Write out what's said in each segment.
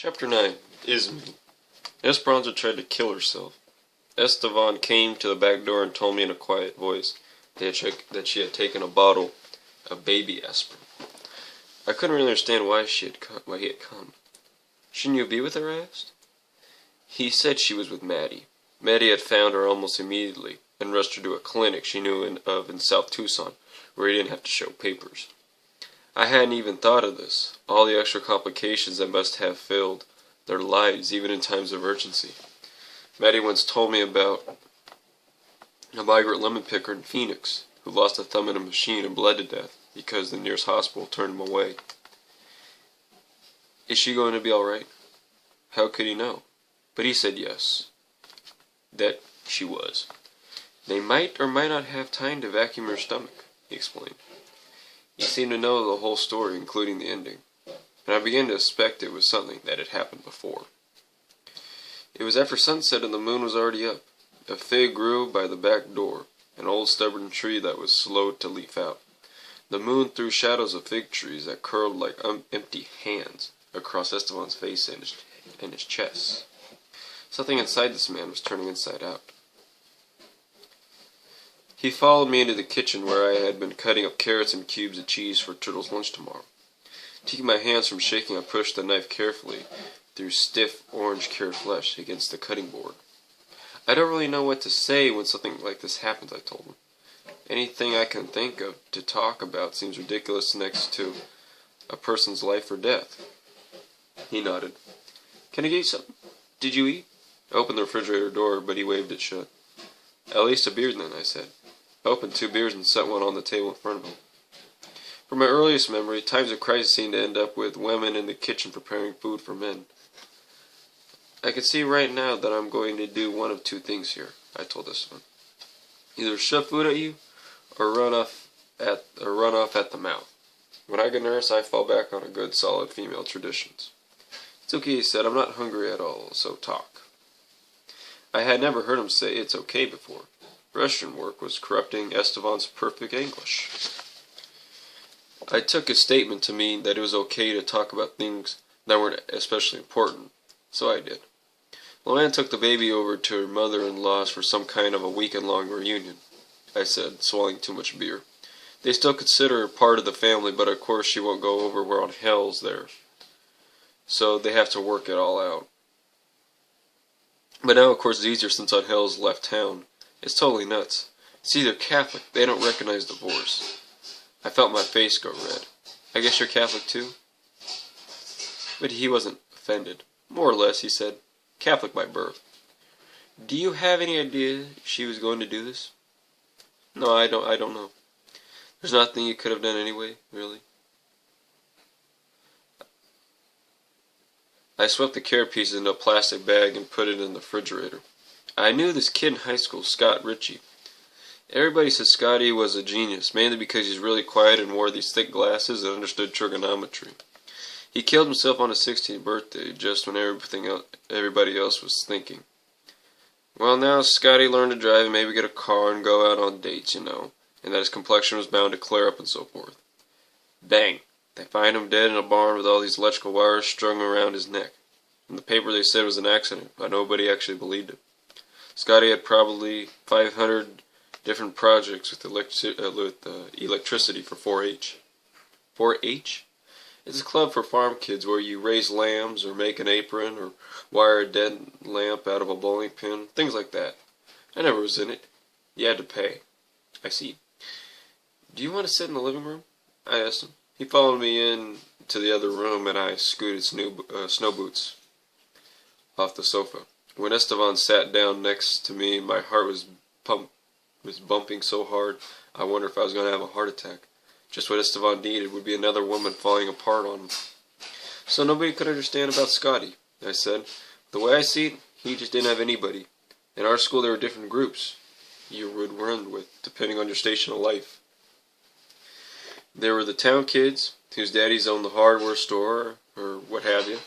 Chapter 9. Isme. Esperanza tried to kill herself. Estevan came to the back door and told me in a quiet voice that she had taken a bottle of baby aspirin. I couldn't really understand why he had come. Shouldn't you be with her? I asked. He said she was with Maddie. Maddie had found her almost immediately and rushed her to a clinic she knew of in South Tucson, where he didn't have to show papers. I hadn't even thought of this, all the extra complications that must have filled their lives, even in times of urgency. Maddie once told me about a migrant lemon picker in Phoenix who lost a thumb in a machine and bled to death because the nearest hospital turned him away. Is she going to be alright? How could he know? But he said yes, that she was. They might or might not have time to vacuum her stomach, he explained. He seemed to know the whole story, including the ending, and I began to suspect it was something that had happened before. It was after sunset and the moon was already up. A fig grew by the back door, an old stubborn tree that was slow to leaf out. The moon threw shadows of fig trees that curled like empty hands across Estevan's face and his chest. Something inside this man was turning inside out. He followed me into the kitchen where I had been cutting up carrots and cubes of cheese for Turtle's lunch tomorrow. To keep my hands from shaking, I pushed the knife carefully through stiff orange carrot flesh against the cutting board. I don't really know what to say when something like this happens, I told him. Anything I can think of to talk about seems ridiculous next to a person's life or death. He nodded. Can I get you something? Did you eat? I opened the refrigerator door, but he waved it shut. At least a beer then, I said. I opened 2 beers and set one on the table in front of him. From my earliest memory, times of crisis seemed to end up with women in the kitchen preparing food for men. I can see right now that I'm going to do one of 2 things here, I told this one. Either shove food at you, or run off at the mouth. When I get nervous, I fall back on a good, solid female traditions. It's okay, he said. I'm not hungry at all, so talk. I had never heard him say it's okay before. Russian work was corrupting Estevan's perfect English. I took his statement to mean that it was okay to talk about things that weren't especially important, so I did. Luann took the baby over to her mother-in-law's for some kind of a weekend-long reunion, I said, swallowing too much beer. They still consider her part of the family, but of course she won't go over where Aunt Hell's there. So they have to work it all out. But now, of course, it's easier since Aunt Hell's left town. It's totally nuts. See, they're Catholic. They don't recognize divorce. I felt my face go red. I guess you're Catholic too? But he wasn't offended. More or less, he said. Catholic by birth. Do you have any idea she was going to do this? No, I don't know. There's nothing you could have done anyway, really. I swept the carrot pieces into a plastic bag and put it in the refrigerator. I knew this kid in high school, Scott Ritchie. Everybody said Scotty was a genius, mainly because he's really quiet and wore these thick glasses and understood trigonometry. He killed himself on his 16th birthday, just when everybody else was thinking. Well, now Scotty learned to drive and maybe get a car and go out on dates, and that his complexion was bound to clear up and so forth. Bang! They find him dead in a barn with all these electrical wires strung around his neck. In the paper they said it was an accident, but nobody actually believed it. Scotty had probably 500 different projects with electricity for 4-H. 4-H? It's a club for farm kids where you raise lambs or make an apron or wire a dead lamp out of a bowling pin, things like that. I never was in it. You had to pay. I see. Do you want to sit in the living room? I asked him. He followed me in to the other room and I scooted snow boots off the sofa. When Estevan sat down next to me, my heart was bumping so hard, I wondered if I was going to have a heart attack. Just what Estevan needed would be another woman falling apart on him. So nobody could understand about Scotty, I said. The way I see it, he just didn't have anybody. In our school there were different groups you would run with, depending on your station of life. There were the town kids, whose daddies owned the hardware store, or what have you.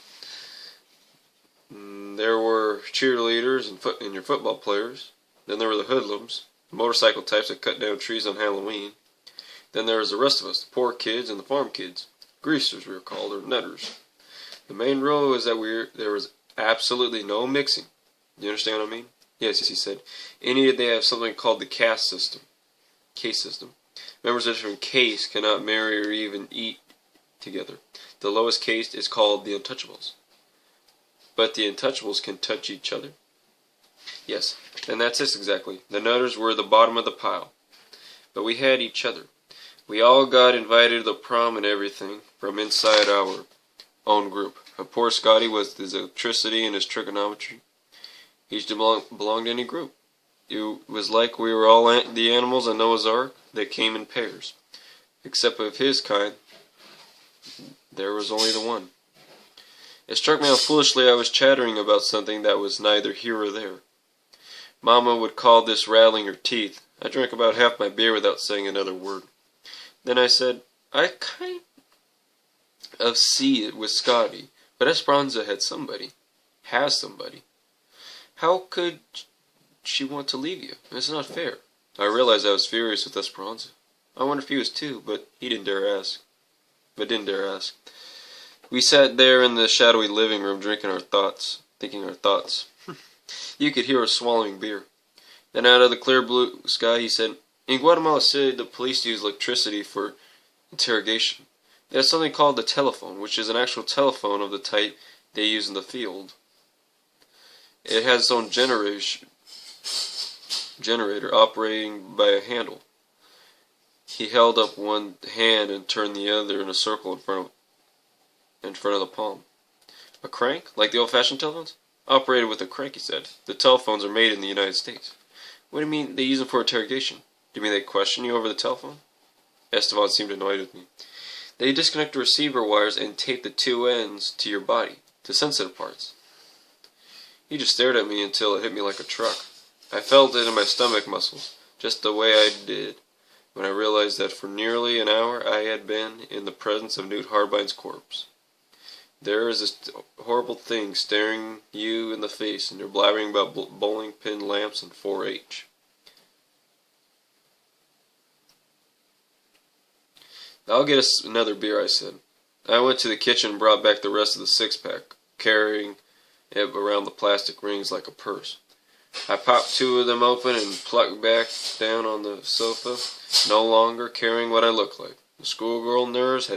There were cheerleaders and your football players. Then there were the hoodlums, the motorcycle types that cut down trees on Halloween. Then there was the rest of us, the poor kids and the farm kids. Greasers we were called, or netters. The main rule is that there was absolutely no mixing. You understand what I mean? Yes, he said. They have something called the caste system. Caste system. Members of different castes cannot marry or even eat together. The lowest caste is called the untouchables. But the untouchables can touch each other. Yes, and that's it exactly. The nutters were the bottom of the pile. But we had each other. We all got invited to the prom and everything from inside our own group. Poor Scotty was his electricity and his trigonometry. He belonged to any group. It was like we were all the animals in Noah's Ark that came in pairs. Except of his kind, there was only the one. It struck me how foolishly I was chattering about something that was neither here or there. Mama would call this rattling her teeth. I drank about half my beer without saying another word. Then I said, I kind of see it with Scotty, but Esperanza had somebody. Has somebody. How could she want to leave you? It's not fair. I realized I was furious with Esperanza. I wonder if he was too, but he didn't dare ask. We sat there in the shadowy living room thinking our thoughts. You could hear us swallowing beer. Then out of the clear blue sky he said, in Guatemala City the police use electricity for interrogation. They have something called the telephone, which is an actual telephone of the type they use in the field. It has its own generator operating by a handle. He held up one hand and turned the other in a circle in front of the palm. A crank? Like the old-fashioned telephones? Operated with a crank, he said. The telephones are made in the United States. What do you mean they use them for interrogation? Do you mean they question you over the telephone? Esteban seemed annoyed with me. They disconnect the receiver wires and tape the two ends to your body, to sensitive parts. He just stared at me until it hit me like a truck. I felt it in my stomach muscles, just the way I did when I realized that for nearly an hour I had been in the presence of Newt Harbine's corpse. There is this horrible thing staring you in the face, and you're blabbering about bowling pin lamps and 4-H. I'll get us another beer, I said. I went to the kitchen and brought back the rest of the six-pack, carrying it around the plastic rings like a purse. I popped two of them open and plucked back down on the sofa, no longer caring what I looked like. The schoolgirl nerves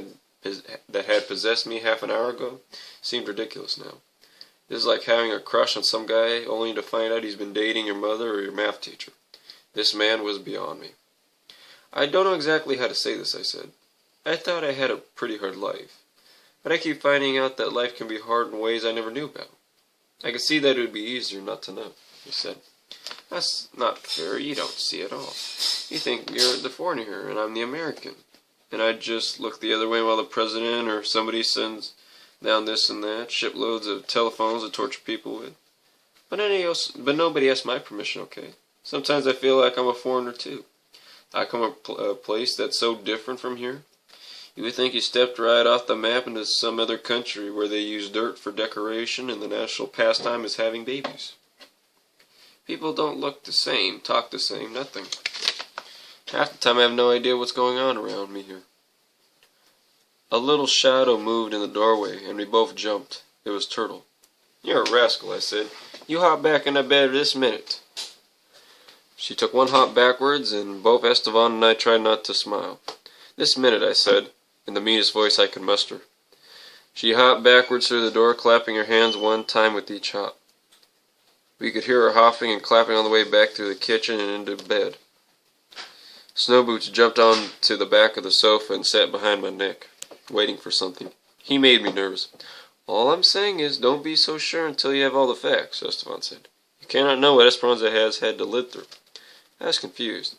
that had possessed me half an hour ago seemed ridiculous now. This is like having a crush on some guy only to find out he's been dating your mother or your math teacher. This man was beyond me. I don't know exactly how to say this, I said. I thought I had a pretty hard life, but I keep finding out that life can be hard in ways I never knew about. I could see that it would be easier not to know, he said. That's not fair. You don't see it all. You think you're the foreigner here, and I'm the American. And I just look the other way while the president or somebody sends down this and that, shiploads of telephones to torture people with. But nobody asked my permission, okay? Sometimes I feel like I'm a foreigner too. I come from a place that's so different from here. You would think you stepped right off the map into some other country where they use dirt for decoration and the national pastime is having babies. People don't look the same, talk the same, nothing. Half the time I have no idea what's going on around me here. A little shadow moved in the doorway, and we both jumped. It was Turtle. You're a rascal, I said. You hop back in the bed this minute. She took one hop backwards, and both Esteban and I tried not to smile. This minute, I said, in the meanest voice I could muster. She hopped backwards through the door, clapping her hands one time with each hop. We could hear her hopping and clapping on the way back through the kitchen and into bed. Snowboots jumped onto the back of the sofa and sat behind my neck, waiting for something. He made me nervous. All I'm saying is, don't be so sure until you have all the facts, Esteban said. You cannot know what Esperanza has had to live through. I was confused.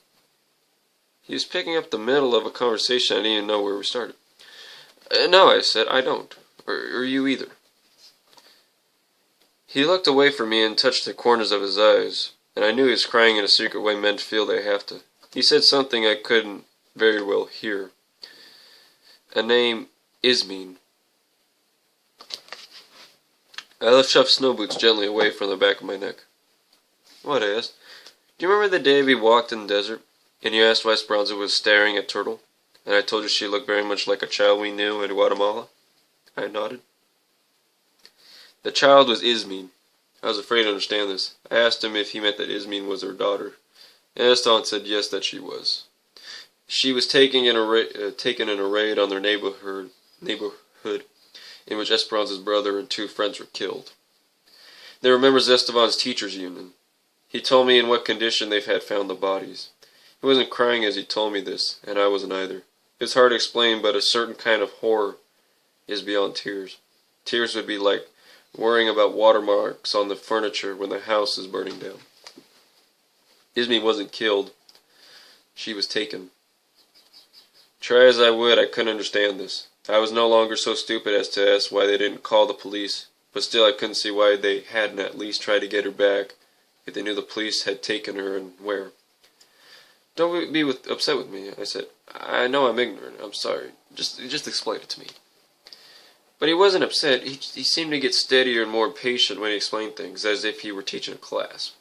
He was picking up the middle of a conversation I didn't even know where we started. No, I said, I don't. Or you either. He looked away from me and touched the corners of his eyes, and I knew he was crying in a secret way men feel they have to. He said something I couldn't very well hear. A name, Ismene. I shoved Snowboots gently away from the back of my neck. What, I asked? Do you remember the day we walked in the desert? And you asked why Esperanza was staring at Turtle, and I told you she looked very much like a child we knew in Guatemala? I nodded. The child was Ismene. I was afraid to understand this. I asked him if he meant that Ismene was her daughter. Esteban said yes, that she was. She was taken in a raid on their neighborhood in which Esperanza's brother and 2 friends were killed. They were members of Esteban's teachers' union. He told me in what condition they've had found the bodies. He wasn't crying as he told me this, and I wasn't either. It's hard to explain, but a certain kind of horror is beyond tears. Tears would be like worrying about watermarks on the furniture when the house is burning down. Ismene wasn't killed. She was taken. Try as I would, I couldn't understand this. I was no longer so stupid as to ask why they didn't call the police, but still I couldn't see why they hadn't at least tried to get her back if they knew the police had taken her and where. Don't be upset with me, I said. I know I'm ignorant. I'm sorry. Just explain it to me. But he wasn't upset. He seemed to get steadier and more patient when he explained things, as if he were teaching a class.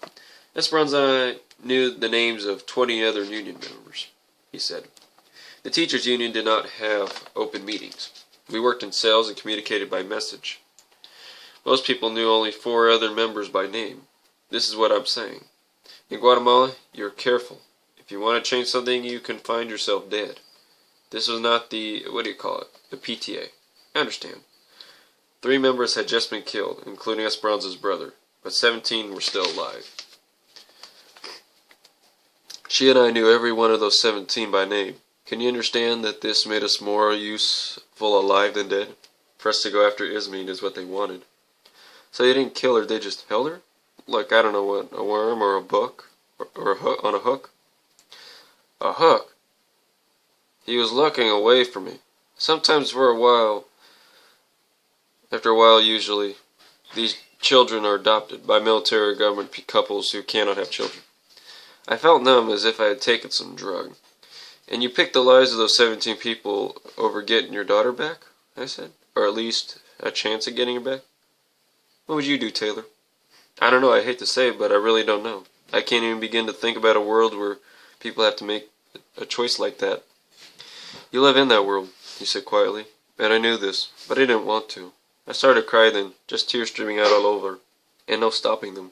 Esperanza knew the names of 20 other union members, he said. The teachers' union did not have open meetings. We worked in cells and communicated by message. Most people knew only 4 other members by name. This is what I'm saying. In Guatemala, you're careful. If you want to change something, you can find yourself dead. This was not the, the PTA. I understand. 3 members had just been killed, including Esperanza's brother, but 17 were still alive. She and I knew every one of those 17 by name. Can you understand that this made us more useful alive than dead? For us to go after Ismene is what they wanted. So they didn't kill her, they just held her? Like, I don't know what, a worm or a book? Or a hook, on a hook? A hook? He was looking away from me. Sometimes for a while, after a while usually, these children are adopted by military or government couples who cannot have children. I felt numb as if I had taken some drug. And you picked the lives of those 17 people over getting your daughter back? I said. Or at least a chance at getting her back? What would you do, Taylor? I don't know, I hate to say it, but I really don't know. I can't even begin to think about a world where people have to make a choice like that. You live in that world, he said quietly. And I knew this, but I didn't want to. I started to cry then, just tears streaming out all over, and no stopping them.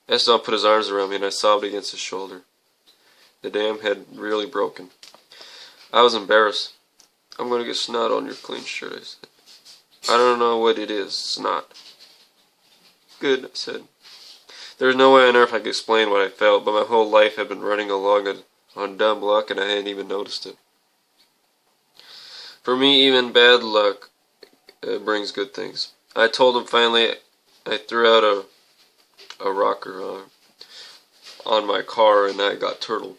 Esteban put his arms around me and I sobbed against his shoulder. The dam had really broken. I was embarrassed. I'm going to get snot on your clean shirt, I said. I don't know what it is, snot. Good, I said. There was no way on earth I could explain what I felt, but my whole life had been running along on dumb luck and I hadn't even noticed it. For me, even bad luck brings good things. I told him finally. I threw out a rocker on my car and I got turtled.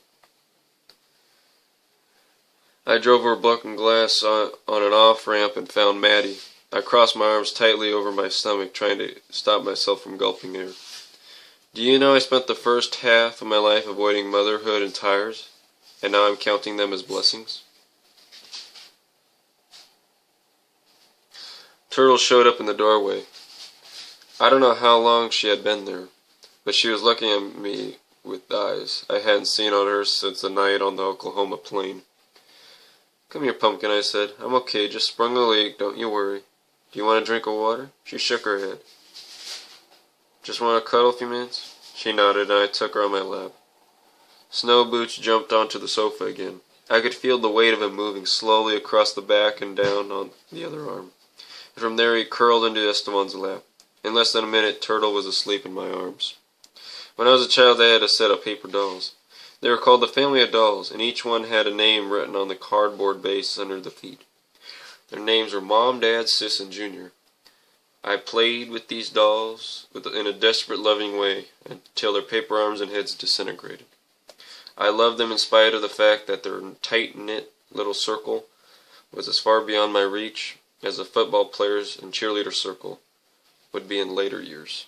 I drove over broken glass on an off-ramp and found Maddie. I crossed my arms tightly over my stomach, trying to stop myself from gulping air. Do you know I spent the first half of my life avoiding motherhood and tires, and now I'm counting them as blessings? Turtle showed up in the doorway. I don't know how long she had been there, but she was looking at me with eyes I hadn't seen on her since the night on the Oklahoma plain. Come here, Pumpkin, I said. I'm okay, just sprung a leak, don't you worry. Do you want a drink of water? She shook her head. Just want to cuddle a few minutes? She nodded and I took her on my lap. Snow Boots jumped onto the sofa again. I could feel the weight of him moving slowly across the back and down on the other arm. And from there he curled into Esteban's lap. In less than a minute, Turtle was asleep in my arms. When I was a child, I had a set of paper dolls. They were called the Family of Dolls, and each one had a name written on the cardboard base under the feet. Their names were Mom, Dad, Sis, and Junior. I played with these dolls in a desperate, loving way until their paper arms and heads disintegrated. I loved them in spite of the fact that their tight-knit little circle was as far beyond my reach as a football player's and cheerleader circle would be in later years.